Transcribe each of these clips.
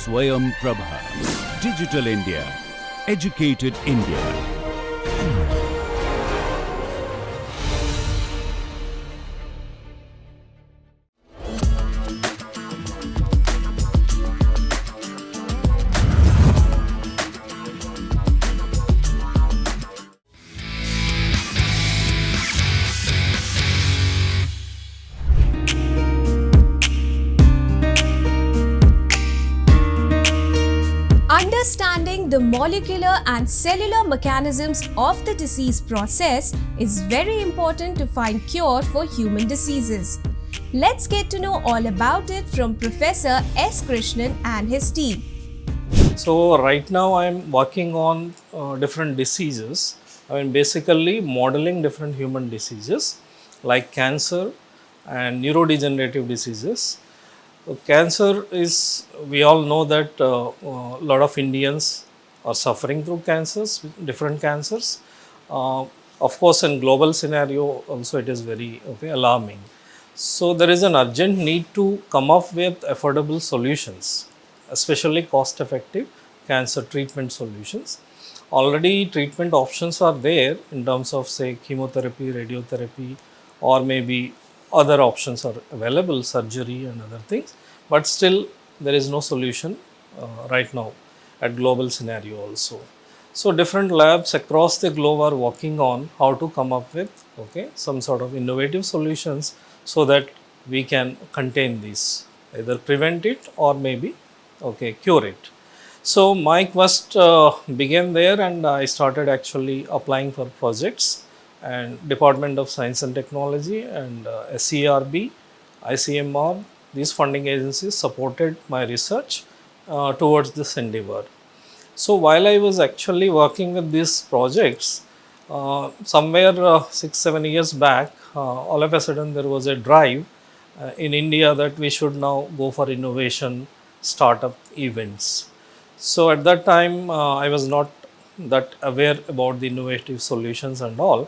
Swayam Prabha. Digital India. Educated India. Understanding the molecular and cellular mechanisms of the disease process is very important to find cure for human diseases. Let's get to know all about it from Professor S. Krishnan and his team. So right now I am working on different diseases. Basically modeling different human diseases like cancer and neurodegenerative diseases. Cancer is, we all know that a lot of Indians are suffering through cancers, different cancers. Of course, in global scenario also it is very alarming. So there is an urgent need to come up with affordable solutions, especially cost effective cancer treatment solutions. Already treatment options are there in terms of say chemotherapy, radiotherapy, or maybe other options are available, surgery and other things, but still there is no solution right now at global scenario also. So different labs across the globe are working on how to come up with some sort of innovative solutions so that we can contain this, either prevent it or maybe cure it. So my quest began there, and I started actually applying for projects, and Department of Science and Technology and SERB, ICMR, these funding agencies supported my research towards this endeavor. So while I was actually working with these projects, somewhere 6-7 years back, all of a sudden there was a drive in India that we should now go for innovation startup events. So at that time, I was not that aware about the innovative solutions and all.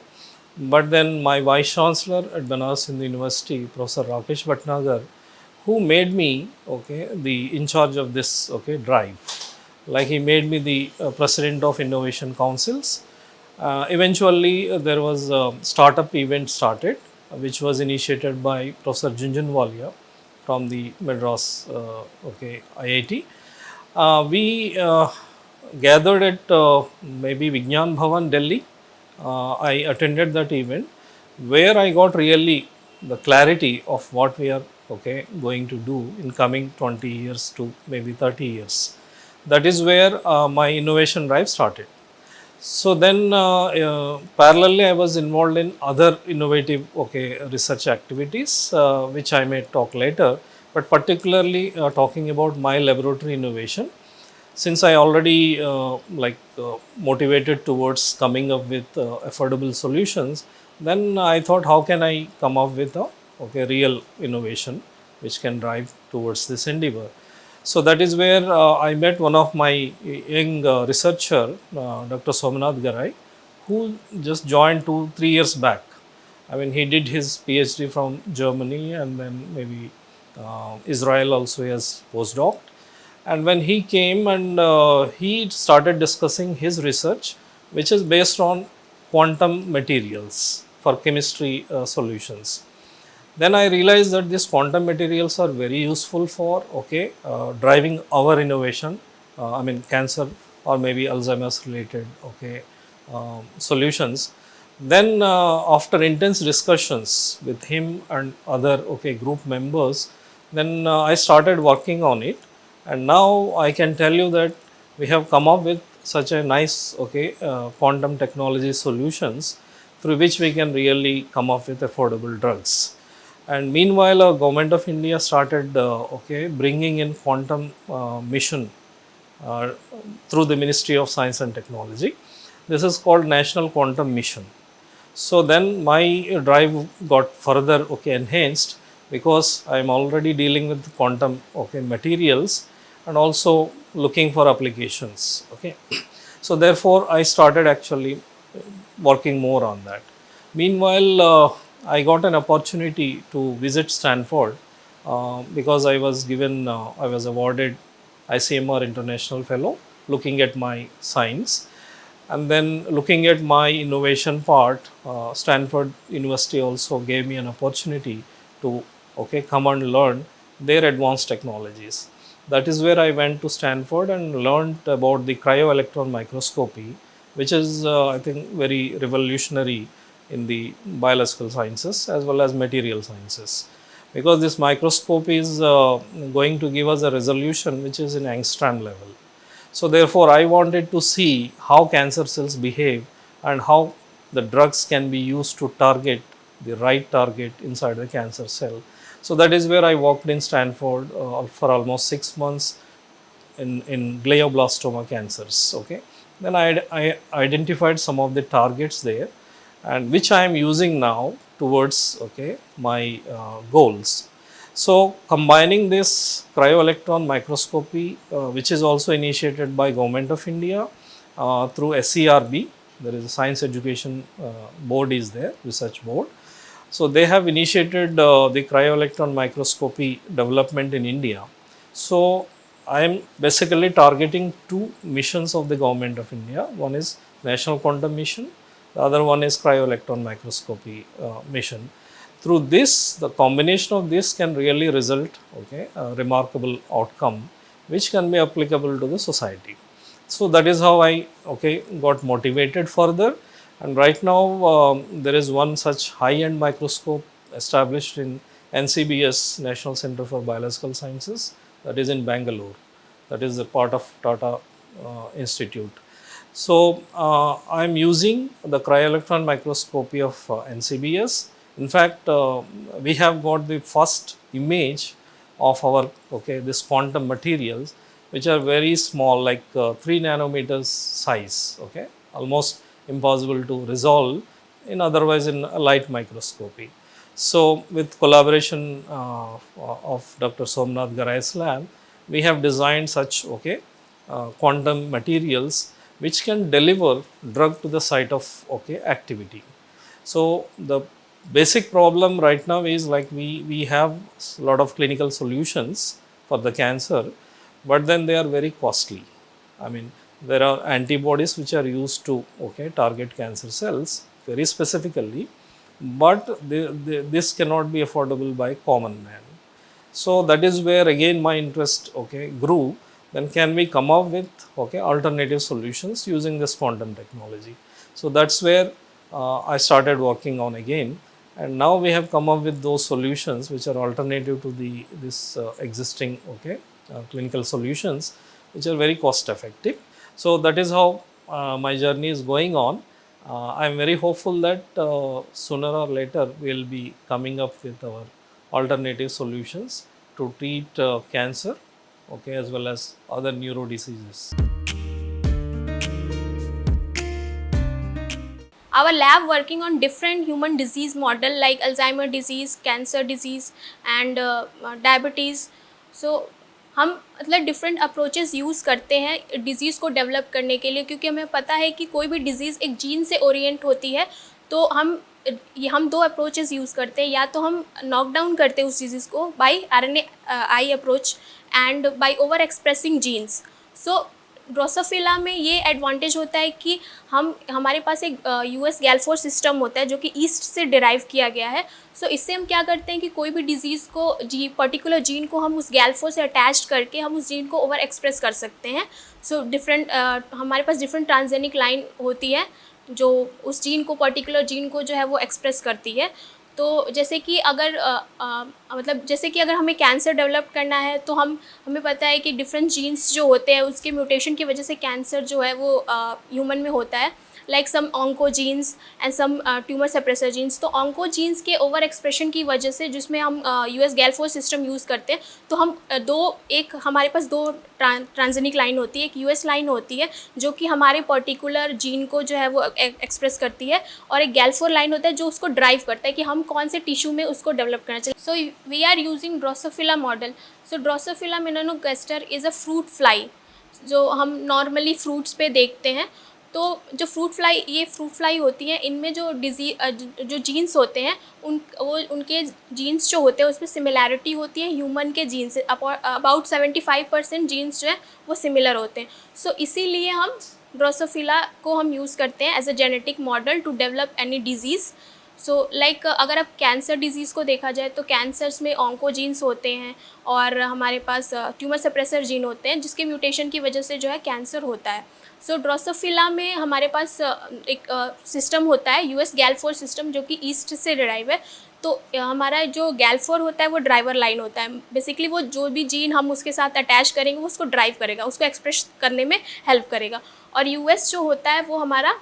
But then my Vice Chancellor at Banaras Hindu University, Professor Rakesh Bhatnagar, who made me the in charge of this drive. Like he made me the President of Innovation Councils. Eventually, there was a startup event started, which was initiated by Professor Junjun Walia from the Madras IIT. We gathered at maybe Vigyan Bhavan, Delhi. I attended that event where I got really the clarity of what we are going to do in coming 20 years to maybe 30 years. That is where my innovation drive started. So then parallelly I was involved in other innovative research activities which I may talk later, but particularly talking about my laboratory innovation. Since I already motivated towards coming up with affordable solutions, then I thought how can I come up with a real innovation which can drive towards this endeavor. So that is where I met one of my young researcher, Dr. Somnath Garai, who just joined 2-3 years back. He did his PhD from Germany, and then maybe Israel also has postdoc. And when he came and he started discussing his research, which is based on quantum materials for chemistry solutions. Then I realized that these quantum materials are very useful for driving our innovation. Cancer or maybe Alzheimer's related solutions. Then after intense discussions with him and other group members, then I started working on it, and now I can tell you that we have come up with such a nice quantum technology solutions through which we can really come up with affordable drugs. And meanwhile, Government of India started bringing in quantum mission through the Ministry of Science and Technology. This is called National Quantum Mission. So then my drive got further enhanced, because I am already dealing with quantum materials and also looking for applications. So therefore, I started actually working more on that. Meanwhile, I got an opportunity to visit Stanford because I was awarded ICMR International Fellow, looking at my science. And then looking at my innovation part, Stanford University also gave me an opportunity to come and learn their advanced technologies. That is where I went to Stanford and learned about the cryo-electron microscopy, which is I think very revolutionary in the biological sciences as well as material sciences, because this microscope is going to give us a resolution which is in angstrom level. So therefore, I wanted to see how cancer cells behave and how the drugs can be used to target the right target inside the cancer cell. So that is where I worked in Stanford for almost 6 months in glioblastoma cancers. Okay, then I identified some of the targets there, and which I am using now towards my goals. So combining this cryo-electron microscopy, which is also initiated by Government of India through SERB, there is a Science Education Board is there, research board. So they have initiated the cryo-electron microscopy development in India. So I am basically targeting two missions of the Government of India. One is National Quantum Mission, the other one is cryo-electron microscopy mission. Through this, the combination of this can really result a remarkable outcome which can be applicable to the society. So that is how I got motivated further, and right now there is one such high-end microscope established in NCBS, National Center for Biological Sciences, that is in Bangalore. That is a part of Tata Institute. So I am using the cryo-electron microscopy of NCBS. In fact, we have got the first image of our this quantum materials, which are very small, like 3 nanometers size, almost impossible to resolve in otherwise in a light microscopy. So with collaboration of Dr. Somnath Garai's lab, we have designed such quantum materials which can deliver drug to the site of activity. So the basic problem right now is like we have a lot of clinical solutions for the cancer, but then they are very costly. I mean, there are antibodies which are used to target cancer cells very specifically, but this cannot be affordable by common man. So that is where again my interest grew. Then can we come up with alternative solutions using this quantum technology? So that's where I started working on again, and now we have come up with those solutions which are alternative to this existing clinical solutions, which are very cost effective. So that is how my journey is going on. I am very hopeful that sooner or later we will be coming up with our alternative solutions to treat cancer, as well as other neuro diseases. Our lab working on different human disease model like Alzheimer disease, cancer disease and diabetes. So हम मतलब different approaches use करते हैं disease को develop करने के लिए, क्योंकि हमें पता है कि कोई भी डिज़ीज़ एक जीन से ओरिएंट होती है। तो हम दो अप्रोचेस यूज़ करते हैं, या तो हम नॉक डाउन करते हैं उस डिज़ीज़ को by RNAi approach and by over expressing genes. So Drosophila में ये एडवांटेज होता है कि हमारे पास एक US गैलफोर सिस्टम होता है जो कि ईस्ट से डिराइव किया गया है। सो इससे हम क्या करते हैं कि कोई भी डिज़ीज़ को पर्टिकुलर जीन को हम उस गैलफोर से अटैच करके हम उस जीन को ओवर एक्सप्रेस कर सकते हैं। सो हमारे पास डिफरेंट ट्रांसजेनिक लाइन होती है जो उस जीन को पर्टिकुलर जीन को जो है वो एक्सप्रेस करती है। तो जैसे कि अगर हमें कैंसर डेवलप करना है तो हमें पता है कि डिफरेंट जीन्स जो होते हैं उसके म्यूटेशन की वजह से कैंसर जो है वो ह्यूमन में होता है, like some oncogenes and some tumour suppressor genes. तो ऑन्कोजीन्स के ओवर एक्सप्रेशन की वजह से जिसमें हम US गैलफोर सिस्टम यूज़ करते हैं, तो हमारे पास दो ट्रांसजेनिक लाइन होती है। एक US लाइन होती है जो कि हमारे पर्टिकुलर जीन को जो है वो एक्सप्रेस करती है, और एक गैलफोर लाइन होता है जो उसको ड्राइव करता है कि हम कौन से टिश्यू में उसको डेवलप करना चाहिए। So we are using Drosophila model. So Drosophila melanogaster is a fruit fly जो हम नॉर्मली फ्रूट्स पे देखते हैं। तो जो फ्रूट फ्लाई होती हैं, इनमें जो जो जीन्स होते हैं उनके जीन्स जो होते हैं उसमें सिमिलैरिटी होती है ह्यूमन के जीन से। अबाउट 75% जीन्स जो है वो सिमिलर होते हैं। सो इसीलिए हम ड्रोसोफिला को हम यूज़ करते हैं as a genetic model to develop any disease. So like अगर आप कैंसर डिजीज़ को देखा जाए तो कैंसर्स में ऑन्कोजीन्स होते हैं और हमारे पास ट्यूमर सप्रेसर जीन होते हैं जिसके म्यूटेशन की वजह से जो है कैंसर होता है। सो ड्रोसोफिला में हमारे पास एक सिस्टम होता है यूएस गैल4 सिस्टम, जो कि ईस्ट से डिराइव है। तो हमारा जो गैल4 होता है वो ड्राइवर लाइन होता है। बेसिकली वो जो भी जीन हम उसके साथ अटैच करेंगे वो उसको ड्राइव करेगा, उसको एक्सप्रेस करने में हेल्प करेगा। और यूएस जो होता है वो हमारा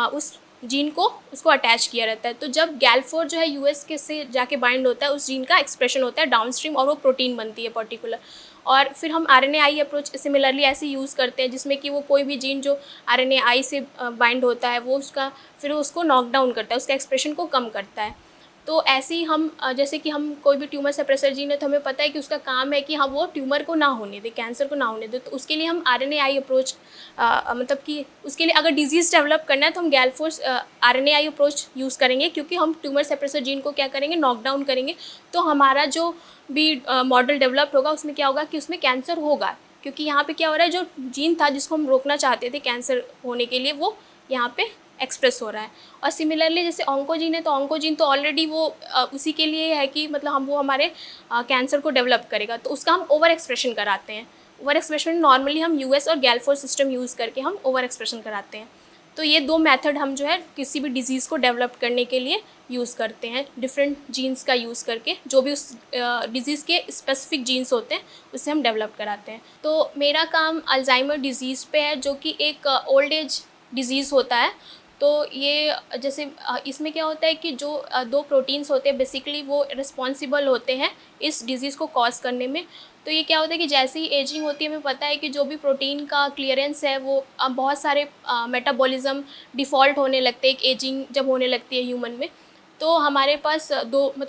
उस जीन को उसको अटैच किया रहता है। तो जब गैल4 जो है यूएस के से जाके बाइंड होता है, उस जीन का एक्सप्रेशन होता है डाउनस्ट्रीम और वो प्रोटीन बनती है पर्टिकुलर। और फिर हम आरएनएआई अप्रोच सिमिलरली ऐसे यूज़ करते हैं जिसमें कि वो कोई भी जीन जो आरएनएआई से बाइंड होता है वो फिर उसको नॉक डाउन करता है, उसका एक्सप्रेशन को कम करता है। तो ऐसे ही हम जैसे कि हम कोई भी ट्यूमर सप्रेसर जीन है तो हमें पता है कि उसका काम है कि हम वो ट्यूमर को ना होने दें, कैंसर को ना होने दें। तो उसके लिए हम आरएनएआई अप्रोच मतलब कि उसके लिए अगर डिजीज़ डेवलप करना है तो हम गैल4 आरएनएआई अप्रोच यूज़ करेंगे, क्योंकि हम ट्यूमर सप्रेसर जीन को क्या करेंगे, नॉक डाउन करेंगे। तो हमारा जो भी मॉडल डेवलप होगा उसमें क्या होगा कि उसमें कैंसर होगा, क्योंकि यहाँ पे क्या हो रहा है, जो जीन था जिसको हम रोकना चाहते थे कैंसर होने के लिए वो यहाँ पे एक्सप्रेस हो रहा है। और सिमिलरली जैसे ऑन्कोजीन है तो ऑन्कोजीन तो ऑलरेडी वो उसी के लिए है कि मतलब वो हमारे कैंसर को डेवलप करेगा, तो उसका हम ओवर एक्सप्रेशन कराते हैं। ओवर एक्सप्रेशन नॉर्मली हम यूएस और गैल4 सिस्टम यूज़ करके हम ओवर एक्सप्रेशन कराते हैं। तो ये दो मेथड हम जो है किसी भी डिजीज़ को डेवलप करने के लिए यूज़ करते हैं, डिफरेंट जीन्स का यूज़ करके, जो भी उस डिज़ीज़ के स्पेसिफिक जीन्स होते हैं उससे हम डेवलप कराते हैं। तो मेरा काम अल्जाइमर डिज़ीज़ पे है, जो कि एक ओल्ड एज डिज़ीज़ होता है। तो ये जैसे इसमें क्या होता है कि जो दो प्रोटीन्स होते हैं बेसिकली वो रिस्पॉन्सिबल होते हैं इस डिज़ीज़ को कॉज करने में। तो ये क्या होता है कि जैसे ही एजिंग होती है हमें पता है कि जो भी प्रोटीन का क्लियरेंस है वो बहुत सारे मेटाबॉलिज्म डिफ़ॉल्ट होने लगते हैं एक एजिंग जब होने लगती है ह्यूमन में। तो हमारे पास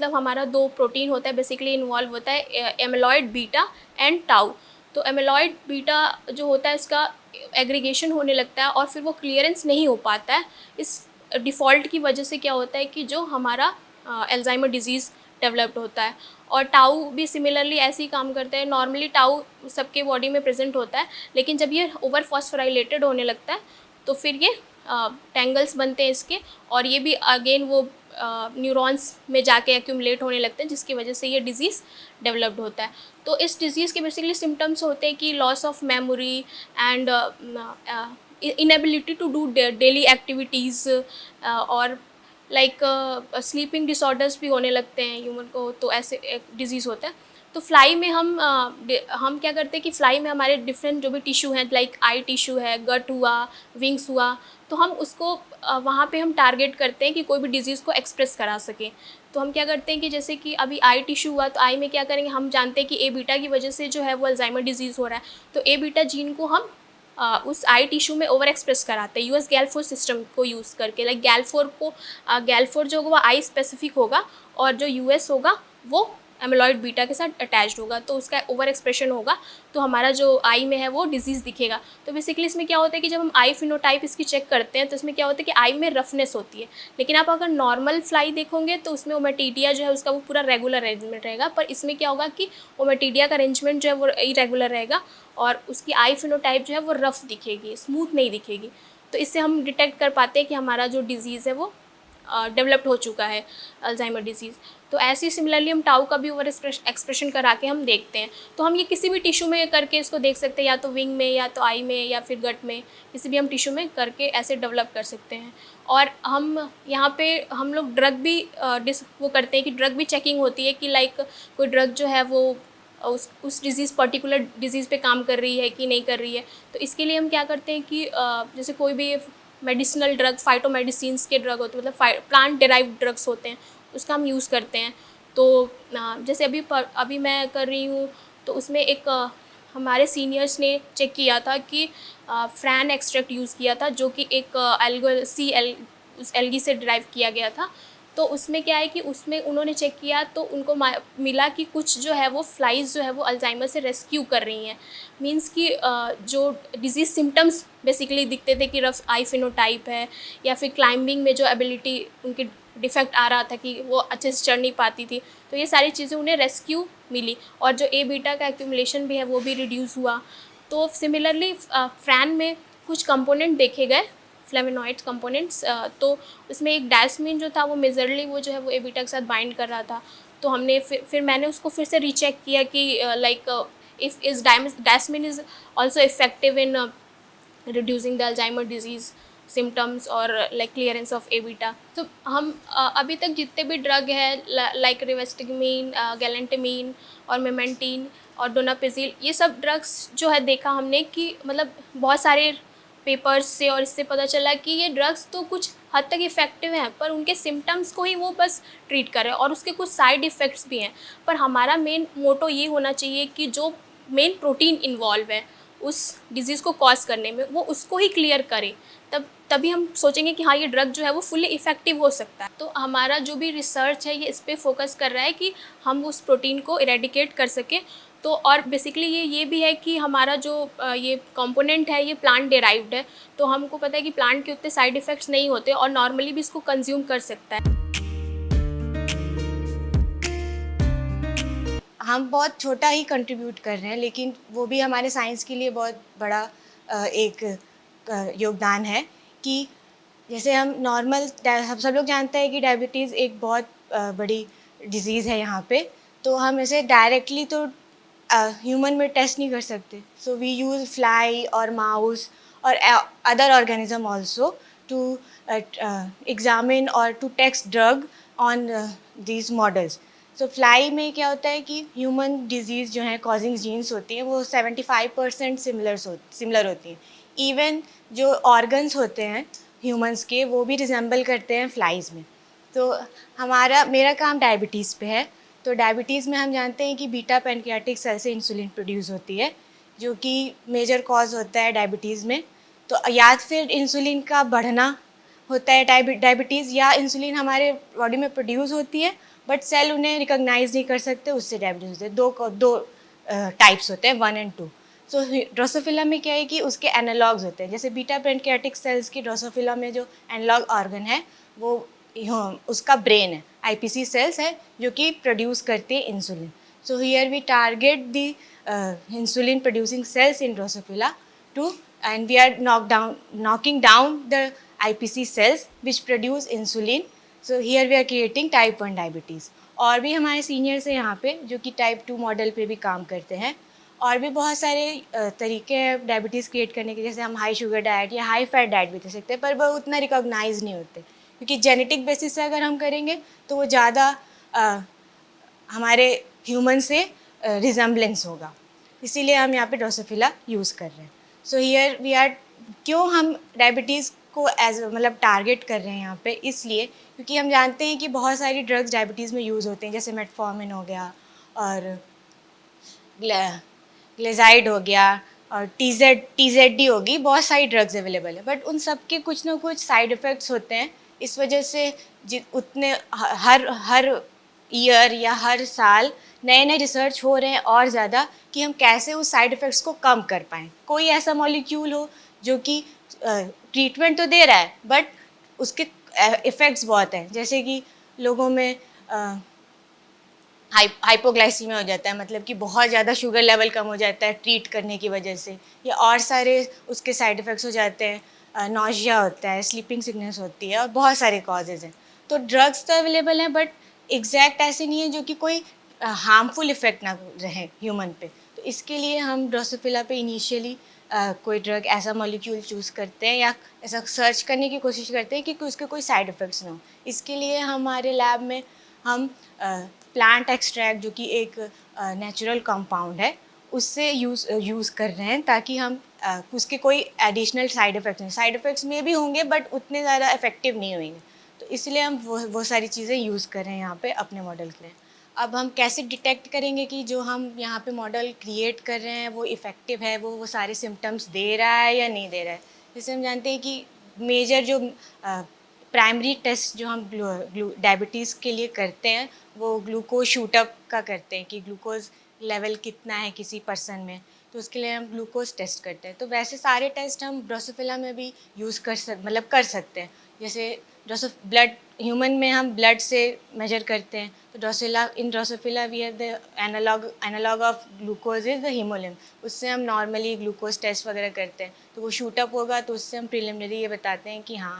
हमारा दो प्रोटीन होता है बेसिकली इन्वॉल्व होता है, एमिलॉइड बीटा एंड टाउ। तो एमिलॉइड बीटा जो होता है इसका एग्रीगेशन होने लगता है और फिर वो क्लियरेंस नहीं हो पाता है। इस डिफ़ॉल्ट की वजह से क्या होता है कि जो हमारा अल्जाइमर डिज़ीज़ डेवलप्ड होता है। और टाउ भी सिमिलरली ऐसे ही काम करता है। नॉर्मली टाउ सबके बॉडी में प्रेजेंट होता है, लेकिन जब ये ओवर फॉस्फोराइलेटेड होने लगता है तो फिर ये टेंगल्स बनते हैं इसके, और ये भी अगेन वो न्यूरॉन्स में जाके एक्यूमुलेट होने लगते हैं, जिसकी वजह से ये डिज़ीज़ डेवलप्ड होता है। तो इस डिज़ीज़ के बेसिकली सिम्टम्स होते हैं कि loss of memory and inability to do daily activities और लाइक स्लीपिंग डिसऑर्डर्स भी होने लगते हैं ह्यूमन को। तो ऐसे एक डिज़ीज़ होता है। तो फ्लाई में हम क्या करते हैं कि फ्लाई में हमारे डिफरेंट जो भी टिश्यू हैं, लाइक आई टिश्यू है, गट हुआ, विंग्स हुआ, तो हम उसको वहाँ पे हम टारगेट करते हैं कि कोई भी डिज़ीज़ को एक्सप्रेस करा सकें। तो हम क्या करते हैं कि जैसे कि अभी आई टिश्यू हुआ तो आई में क्या करेंगे, हम जानते हैं कि ए बीटा की वजह से जो है वो अल्जाइमर डिज़ीज़ हो रहा है। तो ए बीटा जीन को हम उस आई टिश्यू में ओवर एक्सप्रेस कराते हैं यूएस गैल4 सिस्टम को यूज़ करके। लाइक गैल4 जो होगा वो आई स्पेसिफिक होगा और जो यूएस होगा वो एमिलॉइड बीटा के साथ अटैच्ड होगा, तो उसका ओवर एक्सप्रेशन होगा तो हमारा जो आई में है वो डिजीज़ दिखेगा। तो बेसिकली इसमें क्या होता है कि जब हम आई फिनोटाइप इसकी चेक करते हैं तो इसमें क्या होता है कि आई में रफनेस होती है, लेकिन आप अगर नॉर्मल फ्लाई देखोगे तो उसमें ओमेटिडिया जो है उसका वो पूरा रेगुलर अरेंजमेंट रहेगा। पर इसमें क्या होगा कि ओमेटिडिया का अरेंजमेंट जो है वो इरेगुलर रहेगा और उसकी आई फिनोटाइप जो है वो रफ दिखेगी, स्मूथ नहीं दिखेगी। तो इससे हम डिटेक्ट कर पाते हैं कि हमारा जो डिज़ीज़ है वो डेवलप्ड हो चुका है अल्जाइमर डिज़ीज़। तो ऐसे ही सिमिलरली हम टाउ का भी ओवर एक्सप्रेशन करा के हम देखते हैं। तो हम ये किसी भी टिश्यू में करके इसको देख सकते हैं, या तो विंग में या तो आई में या फिर गट में, किसी भी हम टिश्यू में करके ऐसे डेवलप कर सकते हैं। और हम यहाँ पे हम लोग ड्रग भी वो करते हैं कि ड्रग भी चेकिंग होती है कि लाइक कोई ड्रग जो है वो उस डिज़ीज़ पर्टिकुलर डिज़ीज़ पे काम कर रही है कि नहीं कर रही है। तो इसके लिए हम क्या करते हैं कि जैसे कोई भी मेडिसिनल ड्रग, फाइटोमेडिसिन्स के ड्रग होते हैं, मतलब प्लांट डिराइव्ड ड्रग्स होते हैं, उसका हम यूज़ करते हैं। तो जैसे अभी मैं कर रही हूँ तो उसमें एक हमारे सीनियर्स ने चेक किया था कि फ्रैन एक्सट्रैक्ट यूज़ किया था, जो कि एक उस एल्गी से डिराइव किया गया था। तो उसमें क्या है कि उसमें उन्होंने चेक किया तो उनको मिला कि कुछ जो है वो फ्लाइज़ जो है वो अल्जाइमर से रेस्क्यू कर रही हैं। मीन्स कि जो डिजीज़ सिम्टम्स बेसिकली दिखते थे कि रफ आई फिनोटाइप है या फिर क्लाइंबिंग में जो एबिलिटी उनकी डिफेक्ट आ रहा था कि वो अच्छे से चढ़ नहीं पाती थी, तो ये सारी चीज़ें उन्हें रेस्क्यू मिली और जो ए बीटा का एक्यूमुलेशन भी है वो भी रिड्यूस हुआ। तो सिमिलरली फ्रैन में कुछ कंपोनेंट देखे गए, फ्लेवोनॉइड कंपोनेंट्स, तो उसमें एक डायस्मीन जो था वो मेजरली वो जो है वो ए बीटा के साथ बाइंड कर रहा था। तो हमने फिर मैंने उसको फिर से रीचेक किया कि like if is diosmin is also effective in reducing the Alzheimer disease symptoms और like clearance of A beta. तो हम अभी तक जितने भी ड्रग है लाइक रिवेस्टिगमीन, गैलेंटामाइन और मेमेंटीन और डोनापिजिल, ये सब ड्रग्स जो है देखा हमने कि मतलब बहुत सारे पेपर्स से और इससे पता चला कि ये ड्रग्स तो कुछ हद तक इफ़ेक्टिव हैं पर उनके सिम्टम्स को ही वो बस ट्रीट कर रहे हैं और उसके कुछ साइड इफ़ेक्ट्स भी हैं। पर हमारा मेन मोटो ये होना चाहिए कि जो मेन प्रोटीन इन्वॉल्व है उस डिज़ीज़ को कॉज करने में वो उसको ही क्लियर करे, तभी हम सोचेंगे कि हाँ ये ड्रग जो है वो फुल्ली इफ़ेक्टिव हो सकता है। तो हमारा जो भी रिसर्च है ये इस पे फोकस कर रहा है कि हम उस प्रोटीन को इरेडिकेट कर सकें। तो और बेसिकली ये भी है कि हमारा जो ये कंपोनेंट है ये प्लांट डेराइव्ड है, तो हमको पता है कि प्लांट के उतने साइड इफ़ेक्ट्स नहीं होते और नॉर्मली भी इसको कंज्यूम कर सकता है। हम बहुत छोटा ही कंट्रीब्यूट कर रहे हैं, लेकिन वो भी हमारे साइंस के लिए बहुत बड़ा एक योगदान है कि जैसे हम सब लोग जानते हैं कि डायबिटीज़ एक बहुत बड़ी डिज़ीज़ है यहाँ पे, तो हम इसे डायरेक्टली तो ह्यूमन में टेस्ट नहीं कर सकते। सो वी यूज़ फ्लाई और माउस और other organism also to examine और to test drug on these models. So fly में क्या होता है कि ह्यूमन डिजीज़ जो है कॉजिंग जीन्स होती हैं वो 75% सिमिलर होती हैं। इवन जो ऑर्गन्स होते हैं ह्यूमंस के वो भी रिजेंबल करते हैं फ्लाइज़ में। तो मेरा काम डायबिटीज़ पे है। तो डायबिटीज़ में हम जानते हैं कि बीटा पैनक्रियाटिक सेल से इंसुलिन प्रोड्यूस होती है जो कि मेजर कॉज होता है डायबिटीज़ में। तो या फिर इंसुलिन का बढ़ना होता है डायबिटीज़, या इंसुलिन हमारे बॉडी में प्रोड्यूस होती है बट सेल उन्हें रिकॉग्नाइज नहीं कर सकते, उससे डायबिटीज़ होते हैं। दो टाइप्स होते हैं, 1 और 2। सो ड्रोसोफिला में क्या है कि उसके एनालॉग्स होते हैं। जैसे बीटा पैनक्रियाटिक सेल्स की ड्रोसोफिला में जो एनालॉग ऑर्गन है वो उसका ब्रेन है, आईपीसी सेल्स है जो कि प्रोड्यूस करते हैं insulin. So here we target the insulin producing cells in Drosophila to and we are knocking down the IPC cells which produce insulin. So here we are creating type 1 diabetes. और भी हमारे seniors हैं यहाँ पे जो कि type 2 model पे भी काम करते हैं। और भी बहुत सारे तरीके हैं डायबिटीज़ क्रिएट करने के, जैसे हम हाई शुगर डाइट या हाई फैट डाइट भी दे सकते हैं, पर वो उतना रिकॉग्नाइज नहीं होते क्योंकि जेनेटिक बेसिस से अगर हम करेंगे तो वो ज़्यादा हमारे ह्यूमन से रिजेम्बलेंस होगा, इसीलिए हम यहाँ पे ड्रोसोफिला यूज़ कर रहे हैं। सो हियर वी आर, क्यों हम डायबिटीज़ को मतलब टारगेट कर रहे हैं यहाँ पे, इसलिए क्योंकि हम जानते हैं कि बहुत सारी ड्रग्स डायबिटीज़ में यूज़ होते हैं, जैसे मेटफॉर्मिन हो गया और ग्लेजाइड हो गया और TZD होगी, बहुत सारी ड्रग्स अवेलेबल है, बट उन सब के कुछ ना कुछ साइड इफ़ेक्ट्स होते हैं। इस वजह से उतने हर ईयर या हर साल नए रिसर्च हो रहे हैं और ज़्यादा कि हम कैसे उस साइड इफ़ेक्ट्स को कम कर पाएँ। कोई ऐसा मॉलिक्यूल हो जो कि ट्रीटमेंट तो दे रहा है बट उसके इफ़ेक्ट्स बहुत हैं, जैसे कि लोगों में हाइपोग्लाइसीमिया हो जाता है, मतलब कि बहुत ज़्यादा शुगर लेवल कम हो जाता है ट्रीट करने की वजह से, या और सारे उसके साइड इफ़ेक्ट्स हो जाते हैं, नौजिया होता है, स्लीपिंग सिकनेस होती है और बहुत सारे कॉजेज़ हैं। तो ड्रग्स तो अवेलेबल हैं बट एग्जैक्ट ऐसे नहीं है जो कि कोई हार्मफुल इफ़ेक्ट ना रहे ह्यूमन पे। तो इसके लिए हम ड्रोसोफिला पे इनिशियली कोई ड्रग ऐसा मॉलिक्यूल चूज़ करते हैं या ऐसा सर्च करने की कोशिश करते हैं कि उसके कोई साइड इफ़ेक्ट्स ना हो। इसके लिए हमारे लैब में हम प्लांट एक्सट्रैक्ट जो कि एक नेचुरल कंपाउंड है उससे यूज़ कर रहे हैं ताकि हम उसके कोई एडिशनल साइड इफ़ेक्ट्स में भी होंगे बट उतने ज़्यादा इफ़ेक्टिव नहीं होंगे। तो इसलिए हम वो सारी चीज़ें यूज़ कर रहे हैं यहाँ पे अपने मॉडल के लिए। अब हम कैसे डिटेक्ट करेंगे कि जो हम यहाँ पे मॉडल क्रिएट कर रहे हैं वो इफ़ेक्टिव है, वो सारे सिम्टम्स दे रहा है या नहीं दे रहा है। जैसे हम जानते हैं कि मेजर जो प्राइमरी टेस्ट जो हम डायबिटीज़ के लिए करते हैं वो ग्लूकोज शूटअप का करते हैं कि ग्लूकोज लेवल कितना है किसी पर्सन में, तो उसके लिए हम ग्लूकोज टेस्ट करते हैं। तो वैसे सारे टेस्ट हम ड्रोसोफिला में भी यूज़ कर सकते हैं। जैसे ब्लड ह्यूमन में हम ब्लड से मेजर करते हैं, तो Drosophila we have the analogue of glucose is the haemolymph, उससे हम नॉर्मली ग्लूकोज टेस्ट वगैरह करते हैं। तो वो शूटअप होगा तो उससे हम प्रिलिमिनरी ये बताते हैं कि हाँ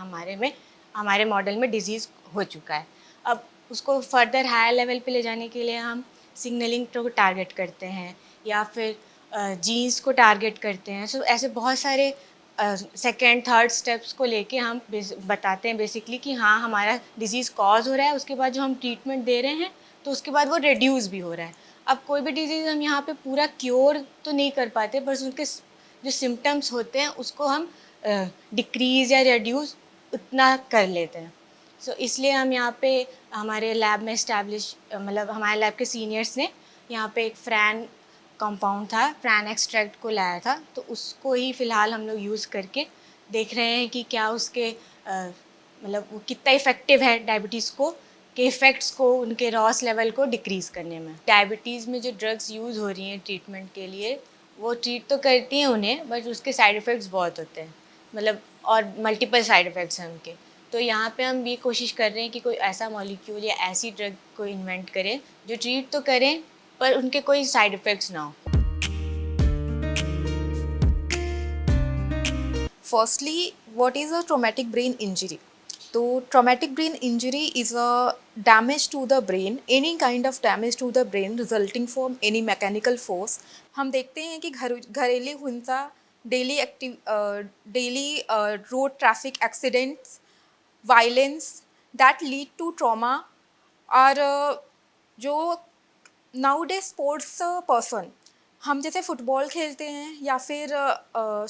हमारे मॉडल में डिजीज़ हो चुका है। अब उसको फर्दर हायर लेवल पे ले जाने के लिए हम सिग्नलिंग को टारगेट करते हैं या फिर जीन्स को टारगेट करते हैं। सो ऐसे बहुत सारे सेकेंड थर्ड स्टेप्स को लेके हम बताते हैं बेसिकली कि हाँ हमारा डिजीज़ कॉज हो रहा है, उसके बाद जो हम ट्रीटमेंट दे रहे हैं तो उसके बाद वो रिड्यूस भी हो रहा है। अब कोई भी डिजीज़ हम यहाँ पे पूरा क्योर तो नहीं कर पाते, बस उनके जो सिम्टम्स होते हैं उसको हम डिक्रीज़ या रिड्यूस उतना कर लेते हैं। सो इसलिए हम यहाँ पे हमारे लैब में मतलब हमारे लैब के सीनियर्स ने यहाँ पे एक फ्रैन कंपाउंड था, फ्रैन एक्सट्रैक्ट को लाया था, तो उसको ही फ़िलहाल हम लोग यूज़ करके देख रहे हैं कि क्या उसके मतलब वो कितना इफ़ेक्टिव है डायबिटीज़ के इफ़ेक्ट्स को, उनके रॉस लेवल को डिक्रीज़ करने में। डायबिटीज़ में जो ड्रग्स यूज़ हो रही हैं ट्रीटमेंट के लिए, वो ट्रीट तो करती हैं उन्हें, बट उसके साइड इफ़ेक्ट्स बहुत होते हैं, मतलब और मल्टीपल साइड इफ़ेक्ट्स हैं उनके। तो यहाँ पे हम ये कोशिश कर रहे हैं कि कोई ऐसा मॉलिक्यूल या ऐसी ड्रग को इन्वेंट करें जो ट्रीट तो करें पर उनके कोई साइड इफ़ेक्ट्स ना हो। Firstly, what is a traumatic brain injury? So, traumatic brain injury is a damage to the brain, any kind of damage to the brain resulting from any mechanical force. हम देखते हैं कि घरेलू हिंसा, daily road traffic accidents, violence that lead to trauma और जो nowadays sports person, हम जैसे फुटबॉल खेलते हैं या फिर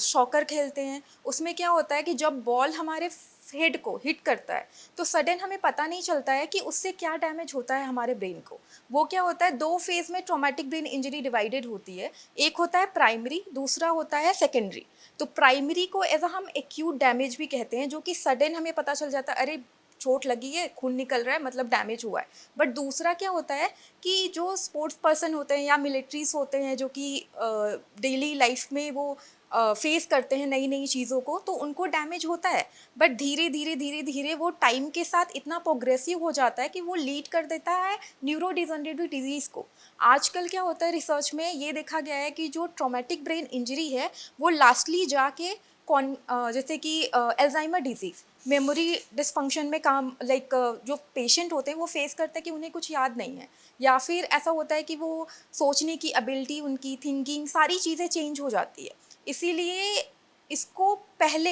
सॉकर खेलते हैं, उसमें क्या होता है कि जब बॉल हमारे हेड को हिट करता है तो सडन हमें पता नहीं चलता है कि उससे क्या डैमेज होता है हमारे ब्रेन को। वो क्या होता है, दो फेज़ में ट्रॉमेटिक ब्रेन इंजरी डिवाइडेड होती है, एक होता है प्राइमरी, दूसरा होता है सेकेंडरी। तो प्राइमरी को एज हम एक्यूट डैमेज भी कहते हैं, जो कि सडन हमें पता चल जाता है अरे चोट लगी है, खून निकल रहा है, मतलब डैमेज हुआ है। बट दूसरा क्या होता है कि जो स्पोर्ट्स पर्सन होते हैं या मिलिट्रीज होते हैं जो कि डेली लाइफ में वो फेस करते हैं नई नई चीज़ों को, तो उनको डैमेज होता है। बट धीरे धीरे वो टाइम के साथ इतना प्रोग्रेसिव हो जाता है कि वो लीड कर देता है न्यूरोडिजनरेटिव डिजीज़ को। आजकल क्या होता है, रिसर्च में ये देखा गया है कि जो ट्रॉमेटिक ब्रेन इंजरी है वो लास्टली जाके जैसे कि अल्जाइमर डिजीज़, मेमोरी डिसफंक्शन में काम जो पेशेंट होते हैं वो फेस करते हैं कि उन्हें कुछ याद नहीं है, या फिर ऐसा होता है कि वो सोचने की एबिलिटी, उनकी थिंकिंग, सारी चीज़ें चेंज हो जाती है। इसीलिए इसको पहले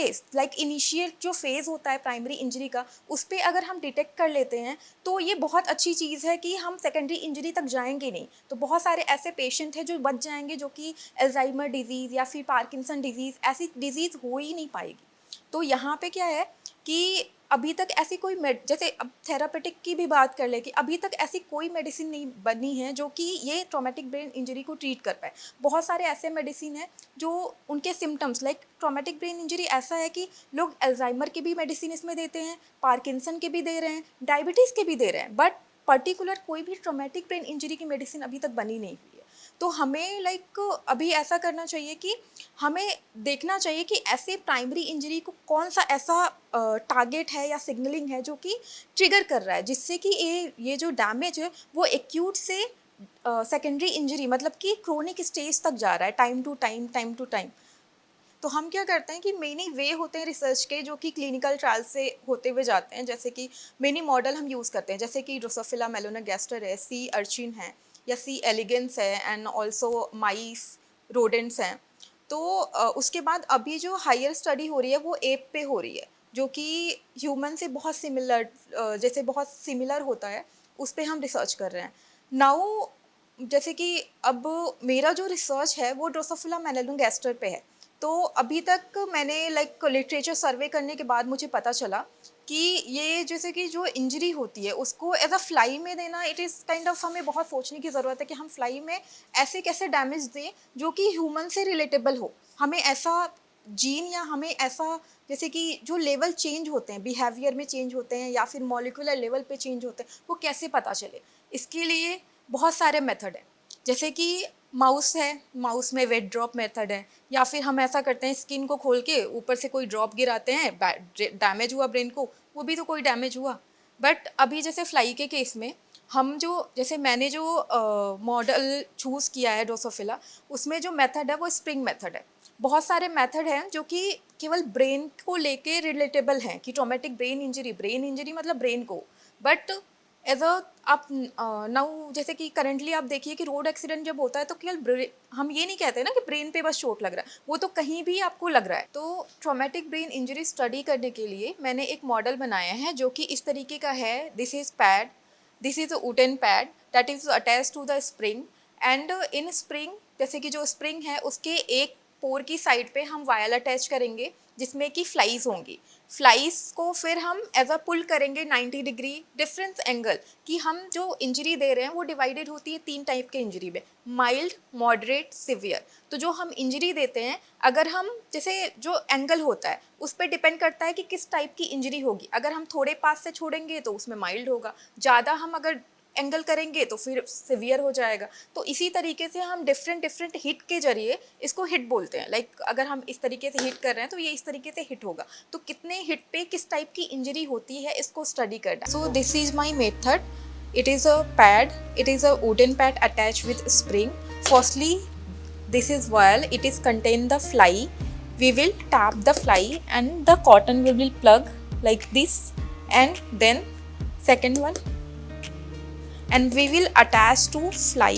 इनिशिएट जो फेज़ होता है प्राइमरी इंजरी का, उस पर अगर हम डिटेक्ट कर लेते हैं तो ये बहुत अच्छी चीज़ है कि हम सेकेंडरी इंजरी तक जाएंगे नहीं। तो बहुत सारे ऐसे पेशेंट हैं जो बच जाएंगे, जो कि अल्जाइमर डिजीज़ या फिर पार्किंसन डिजीज़, ऐसी डिजीज़ हो ही नहीं पाएगी। तो यहाँ पे क्या है कि अभी तक ऐसी कोई जैसे अब थेरापेटिक की भी बात कर ले कि अभी तक ऐसी कोई मेडिसिन नहीं बनी है जो कि ये ट्रॉमेटिक ब्रेन इंजरी को ट्रीट कर पाए। बहुत सारे ऐसे मेडिसिन हैं जो उनके सिम्टम्स ट्रॉमेटिक ब्रेन इंजरी ऐसा है कि लोग अल्जाइमर की भी मेडिसिन इसमें देते हैं, पार्किंसन के भी दे रहे हैं, डायबिटीज़ के भी दे रहे हैं, बट पर्टिकुलर कोई भी ट्रॉमेटिक ब्रेन इंजरी की मेडिसिन अभी तक बनी नहीं हुई है। तो हमें अभी ऐसा करना चाहिए कि हमें देखना चाहिए कि ऐसे प्राइमरी इंजरी को कौन सा ऐसा टारगेट है या सिग्नलिंग है जो कि ट्रिगर कर रहा है, जिससे कि ये जो डैमेज है वो एक्यूट से सेकेंडरी इंजरी मतलब कि क्रोनिक स्टेज तक जा रहा है, टाइम टू टाइम। तो हम क्या करते हैं कि मेनी वे होते हैं रिसर्च के जो कि क्लिनिकल ट्रायल से होते हुए जाते हैं। जैसे कि मेनी मॉडल हम यूज़ करते हैं, जैसे कि ड्रोसोफिला मेलोनोगास्टर है, सी अर्चिन है या सी एलिगेंस है, एंड ऑल्सो माइस रोडेंट्स हैं। तो उसके बाद अभी जो हायर स्टडी हो रही है वो एप पे हो रही है, जो कि ह्यूमन से बहुत सिमिलर होता है, उस पर हम रिसर्च कर रहे हैं नाउ। जैसे कि अब मेरा जो रिसर्च है वो ड्रोसोफिला मेलोनोगास्टर पे है। तो अभी तक मैंने लिटरेचर सर्वे करने के बाद मुझे पता चला कि ये जैसे कि जो इंजरी होती है उसको एज अ फ्लाई में देना, इट इज़ काइंड ऑफ, हमें बहुत सोचने की ज़रूरत है कि हम फ्लाई में ऐसे कैसे डैमेज दें जो कि ह्यूमन से रिलेटेबल हो। हमें ऐसा जीन या हमें ऐसा जैसे कि जो लेवल चेंज होते हैं, बिहेवियर में चेंज होते हैं या फिर मॉलिक्यूलर लेवल पे चेंज होते हैं, वो कैसे पता चले। इसके लिए बहुत सारे मेथड हैं, जैसे कि माउस है, माउस में वेट ड्रॉप मेथड है, या फिर हम ऐसा करते हैं स्किन को खोल के ऊपर से कोई ड्रॉप गिराते हैं, डैमेज हुआ ब्रेन को, वो भी तो कोई डैमेज हुआ। बट अभी जैसे फ्लाई के केस में हम जो, जैसे मैंने जो मॉडल चूज़ किया है ड्रोसोफिला, उसमें जो मेथड है वो स्प्रिंग मेथड है। बहुत सारे मेथड हैं जो कि केवल ब्रेन को लेके रिलेटेबल हैं, कि ट्रॉमेटिक ब्रेन इंजरी मतलब ब्रेन को, बट एज अ आप नाउ जैसे कि करंटली आप देखिए कि रोड एक्सीडेंट जब होता है तो केवल हम ये नहीं कहते ना कि ब्रेन पे बस चोट लग रहा है, वो तो कहीं भी आपको लग रहा है। तो ट्रॉमेटिक ब्रेन इंजरी स्टडी करने के लिए मैंने एक मॉडल बनाया है जो कि इस तरीके का है। This is pad, this is a wooden pad that is attach to the spring, and in spring, जैसे कि जो स्प्रिंग है उसके एक पोर की साइड पे हम वायर अटैच करेंगे जिसमें कि फ्लाइज होंगी। फ्लाइज को फिर हम एज अ पुल करेंगे 90 डिग्री डिफरेंस एंगल, कि हम जो इंजरी दे रहे हैं वो डिवाइडेड होती है 3 टाइप के इंजरी में, माइल्ड, मॉडरेट, सिवियर। तो जो हम इंजरी देते हैं, अगर हम जैसे जो एंगल होता है उस पर डिपेंड करता है कि किस टाइप की इंजरी होगी। अगर हम थोड़े पास से छोड़ेंगे तो उसमें माइल्ड होगा, ज़्यादा हम अगर एंगल करेंगे तो फिर सिवियर हो जाएगा। तो इसी तरीके से हम डिफरेंट हिट के जरिए इसको हिट बोलते हैं। लाइक अगर हम इस तरीके से हिट कर रहे हैं तो ये इस तरीके से हिट होगा। तो कितने हिट पे किस टाइप की इंजरी होती है इसको स्टडी करना। So this is my method. It is a pad, it is a wooden pad attach with spring. Firstly this is vial, it is contain the fly. We will tap the fly and the cotton will be plug like this, and then second one, and we will attach to fly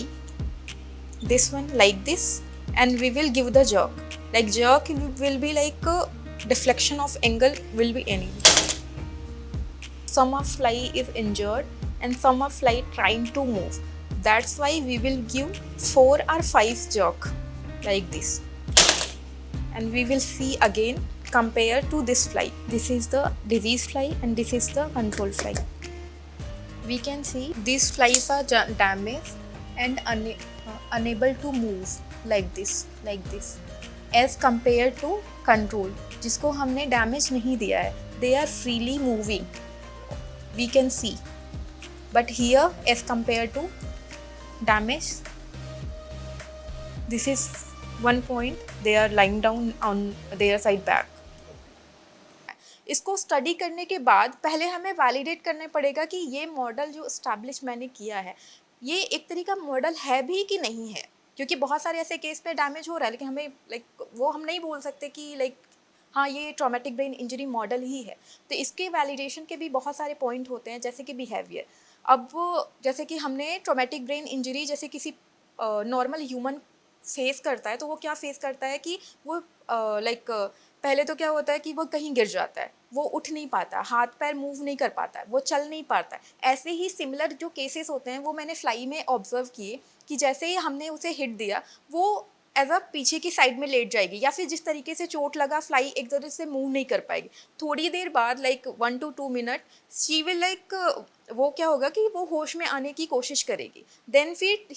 this one like this, and we will give the jerk. Like jerk will be like a deflection of angle will be any. Some of fly is injured and some of fly trying to move. That's why we will give 4 or 5 jerk like this, and we will see again compare to this fly. This is the disease fly and this is the control fly. We can see these flies are damaged and unable to move like this as compared to control, जिसको हमने damage नहीं दिया है, they are freely moving, we can see. But here as compared to damage, this is one point, they are lying down on their side back. इसको study करने के बाद पहले हमें वैलिडेट करना पड़ेगा कि ये मॉडल जो इस्टेब्लिश मैंने किया है ये एक तरीका मॉडल है भी कि नहीं है, क्योंकि बहुत सारे ऐसे केस पे डैमेज हो रहा है, लेकिन हमें वो हम नहीं बोल सकते कि हाँ ये ट्रॉमेटिक ब्रेन इंजरी मॉडल ही है। तो इसके वैलिडेशन के भी बहुत सारे पॉइंट होते हैं, जैसे कि बिहेवियर। अब जैसे कि हमने ट्रॉमेटिक ब्रेन इंजरी जैसे किसी नॉर्मल ह्यूमन फेस करता है, तो वो क्या फेस करता है कि वो पहले तो क्या होता है कि वो कहीं गिर जाता है, वो उठ नहीं पाता, हाथ पैर मूव नहीं कर पाता है, वो चल नहीं पाता है। ऐसे ही सिमिलर जो केसेस होते हैं वो मैंने फ्लाई में ऑब्जर्व किए कि जैसे ही हमने उसे हिट दिया वो एज अ पीछे की साइड में लेट जाएगी, या फिर जिस तरीके से चोट लगा फ्लाई एक तरह से मूव नहीं कर पाएगी। थोड़ी देर बाद 1 to 2 मिनट शी विल वो क्या होगा कि वो होश में आने की कोशिश करेगी। देन फिर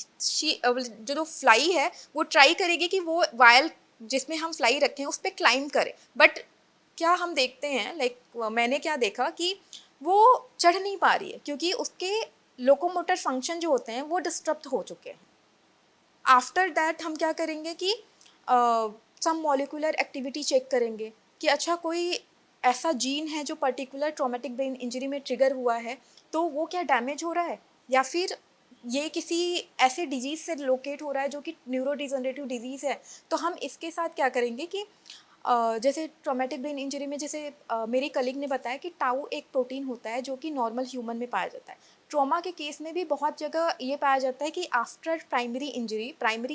जो फ्लाई है वो ट्राई करेगी कि वो वायल जिसमें हम फ्लाई रखें उस पर क्लाइंब करे। बट क्या हम देखते हैं मैंने क्या देखा कि वो चढ़ नहीं पा रही है, क्योंकि उसके लोकोमोटर फंक्शन जो होते हैं वो डिस्टर्ब हो चुके हैं। आफ्टर दैट हम क्या करेंगे कि सम मॉलिक्यूलर एक्टिविटी चेक करेंगे कि अच्छा कोई ऐसा जीन है जो पर्टिकुलर ट्रॉमेटिक ब्रेन इंजरी में ट्रिगर हुआ है, तो वो क्या डैमेज हो रहा है, या फिर ये किसी ऐसे डिजीज़ से लोकेट हो रहा है जो कि न्यूरोडिजनरेटिव डिजीज़ है। तो हम इसके साथ क्या करेंगे कि जैसे ट्रॉमेटिक ब्रेन इंजरी में जैसे मेरी कलीग ने बताया कि टाउ एक प्रोटीन होता है जो कि नॉर्मल ह्यूमन में पाया जाता है। ट्रॉमा के केस में भी बहुत जगह ये पाया जाता है कि आफ्टर प्राइमरी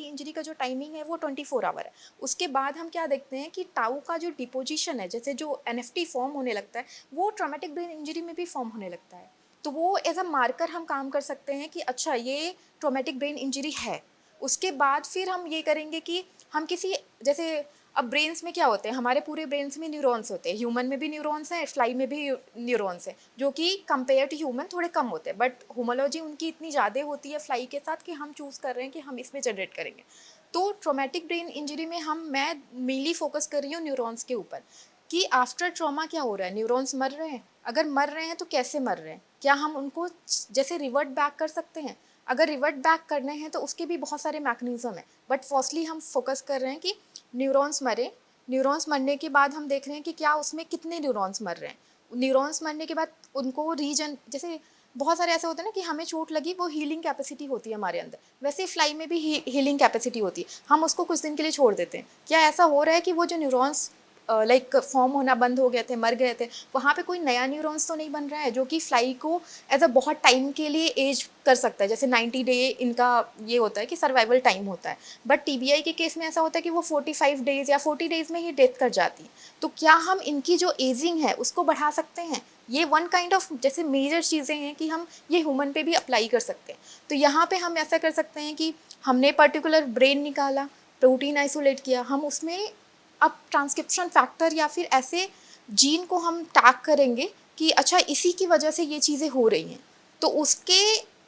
इंजरी का जो टाइमिंग है वो 24 आवर है। उसके बाद हम क्या देखते हैं कि टाउ का जो डिपोजिशन है, जैसे जो NFT फॉर्म होने लगता है, वो ट्रॉमेटिक ब्रेन इंजरी में भी फॉर्म होने लगता है। तो वो एज अ मार्कर हम काम कर सकते हैं कि अच्छा ये ट्रॉमेटिक ब्रेन इंजरी है। उसके बाद फिर हम ये करेंगे कि हम किसी जैसे अब ब्रेन्स में क्या होते हैं, हमारे पूरे ब्रेन्स में न्यूरॉन्स होते हैं, ह्यूमन में भी न्यूरॉन्स हैं, फ्लाई में भी न्यूरॉन्स हैं, जो कि कंपेयर टू ह्यूमन थोड़े कम होते हैं, बट होमोलॉजी उनकी इतनी ज़्यादा होती है फ्लाई के साथ कि हम चूज़ कर रहे हैं कि हम इसमें जनरेट करेंगे। तो ट्रॉमेटिक ब्रेन इंजरी में मैं मेनली फोकस कर रही हूँ न्यूरॉन्स के ऊपर कि आफ्टर ट्रॉमा क्या हो रहा है, न्यूरॉन्स मर रहे हैं, अगर मर रहे हैं तो कैसे मर रहे हैं, क्या हम उनको जैसे रिवर्ट बैक कर सकते हैं, अगर रिवर्ट बैक करने हैं तो उसके भी बहुत सारे मैकेनिज्म हैं, बट फर्स्टली हम फोकस कर रहे हैं कि न्यूरॉन्स मरे, न्यूरॉन्स मरने के बाद हम देख रहे हैं कि क्या उसमें कितने न्यूरॉन्स मर रहे हैं, न्यूरॉन्स मरने के बाद उनको रीजन, जैसे बहुत सारे ऐसे होते हैं ना कि हमें चोट लगी, वो हीलिंग कैपेसिटी होती है हमारे अंदर, वैसे फ्लाई में भी हीलिंग कैपेसिटी होती है, हम उसको कुछ दिन के लिए छोड़ देते हैं, क्या ऐसा हो रहा है कि वो जो न्यूरॉन्स लाइक फॉर्म होना बंद हो गए थे, मर गए थे, वहाँ पे कोई नया न्यूरॉन्स तो नहीं बन रहा है जो कि फ्लाई को एज अ बहुत टाइम के लिए एज कर सकता है, जैसे 90 डे इनका ये होता है कि सर्वाइवल टाइम होता है, बट टीबीआई के केस में ऐसा होता है कि वो 45 डेज़ या 40 डेज़ में ही डेथ कर जाती है, तो क्या हम इनकी जो एजिंग है उसको बढ़ा सकते हैं, ये वन काइंड ऑफ जैसे मेजर चीज़ें हैं कि हम ये ह्यूमन पे भी अप्लाई कर सकते हैं, तो यहाँ पे हम ऐसा कर सकते हैं कि हमने पर्टिकुलर ब्रेन निकाला, प्रोटीन आइसोलेट किया, हम उसमें अब ट्रांसक्रिप्शन फैक्टर या फिर ऐसे जीन को हम टैग करेंगे कि अच्छा इसी की वजह से ये चीज़ें हो रही हैं, तो उसके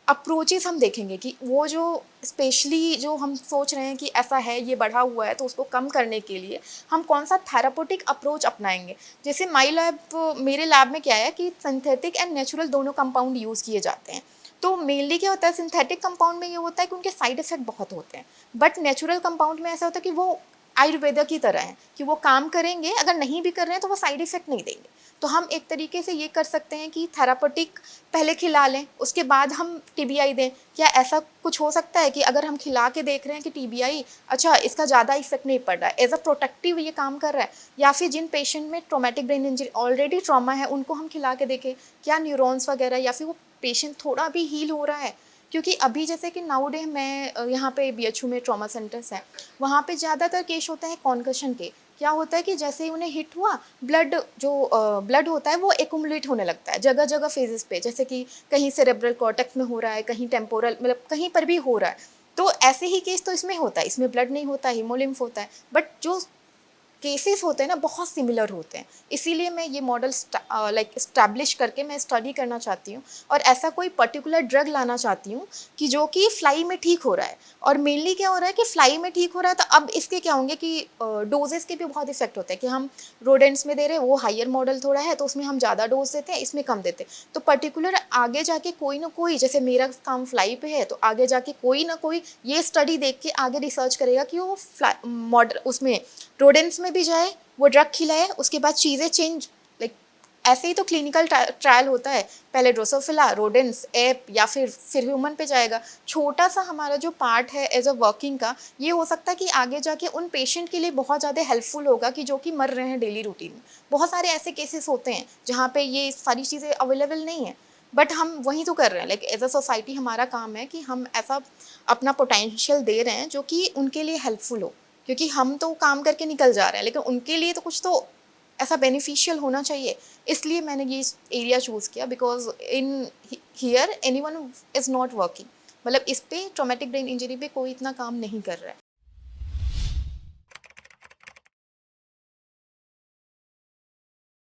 अप्रोचेस हम देखेंगे कि वो जो स्पेशली जो हम सोच रहे हैं कि ऐसा है, ये बढ़ा हुआ है, तो उसको कम करने के लिए हम कौन सा थेरापेटिक अप्रोच अपनाएंगे। जैसे मेरे लैब में क्या है कि सिंथेटिक एंड नेचुरल दोनों कंपाउंड यूज़ किए जाते हैं, तो मेनली क्या होता है सिंथेटिक कंपाउंड में ये होता है कि उनके साइड इफ़ेक्ट बहुत होते हैं, बट नेचुरल कंपाउंड में ऐसा होता है कि वो आयुर्वेदा की तरह है कि वो काम करेंगे, अगर नहीं भी कर रहे हैं तो वो साइड इफ़ेक्ट नहीं देंगे, तो हम एक तरीके से ये कर सकते हैं कि थेरापेटिक पहले खिला लें, उसके बाद हम टीबीआई दें, क्या ऐसा कुछ हो सकता है कि अगर हम खिला के देख रहे हैं कि टीबीआई अच्छा इसका ज़्यादा इफेक्ट नहीं पड़ रहा है, एज अ प्रोटेक्टिव ये काम कर रहा है, या फिर जिन पेशेंट में traumatic brain injury already trauma है उनको हम खिला के देखें क्या न्यूरॉन्स वगैरह या फिर वो पेशेंट थोड़ा भी हील हो रहा है, क्योंकि अभी जैसे कि नाउडे मैं यहाँ पे बीएचयू में ट्रॉमा सेंटर्स हैं, वहाँ पे ज़्यादातर केस होते हैं कॉन्कशन के, क्या होता है कि जैसे ही उन्हें हिट हुआ ब्लड होता है वो एकुमुलेट होने लगता है जगह जगह फेजेस पे, जैसे कि कहीं सेरेब्रल कॉर्टेक्स में हो रहा है, कहीं टेम्पोरल, मतलब कहीं पर भी हो रहा है, तो ऐसे ही केस तो इसमें होता है, इसमें ब्लड नहीं होता, हीमोलिम्फ होता है, बट जो केसेस होते हैं ना बहुत सिमिलर होते हैं, इसीलिए मैं ये मॉडल लाइक इस्टेब्लिश करके मैं स्टडी करना चाहती हूँ और ऐसा कोई पर्टिकुलर ड्रग लाना चाहती हूँ कि जो कि फ्लाई में ठीक हो रहा है, और मेनली क्या हो रहा है कि फ्लाई में ठीक हो रहा है, तो अब इसके क्या होंगे कि डोजेस के भी बहुत इफेक्ट होते हैं कि हम रोडेंट्स में दे रहे हैं, वो हायर मॉडल थोड़ा है तो उसमें हम ज़्यादा डोज देते हैं, इसमें कम देते हैं, तो पर्टिकुलर आगे जाके कोई ना कोई, जैसे मेरा काम फ्लाई पे है तो आगे जाके कोई ना कोई ये स्टडी देख के आगे रिसर्च करेगा कि वो मॉडल उसमें रोडेंट्स में भी जाए, वो ड्रग खिलाए, उसके बाद चीज़ें चेंज, लाइक ऐसे ही तो क्लिनिकल ट्रायल होता है, पहले ड्रोसोफिला, रोडेंट्स, एप या फिर ह्यूमन पे जाएगा, छोटा सा हमारा जो पार्ट है एज अ वर्किंग का, ये हो सकता है कि आगे जाके उन पेशेंट के लिए बहुत ज़्यादा हेल्पफुल होगा कि जो कि मर रहे हैं डेली रूटीन में, बहुत सारे ऐसे केसेस होते हैं जहाँ पे ये सारी चीज़ें अवेलेबल नहीं है, बट हम वही तो कर रहे हैं, लाइक एज अ सोसाइटी हमारा काम है कि हम ऐसा अपना पोटेंशियल दे रहे हैं जो कि उनके लिए हेल्पफुल हो, क्योंकि हम तो काम करके निकल जा रहे हैं लेकिन उनके लिए तो कुछ तो ऐसा बेनिफिशियल होना चाहिए, इसलिए मैंने ये एरिया चूज़ किया, because in here anyone is not working, मतलब इस पे ट्रॉमेटिक ब्रेन इंजरी पे कोई इतना काम नहीं कर रहा है,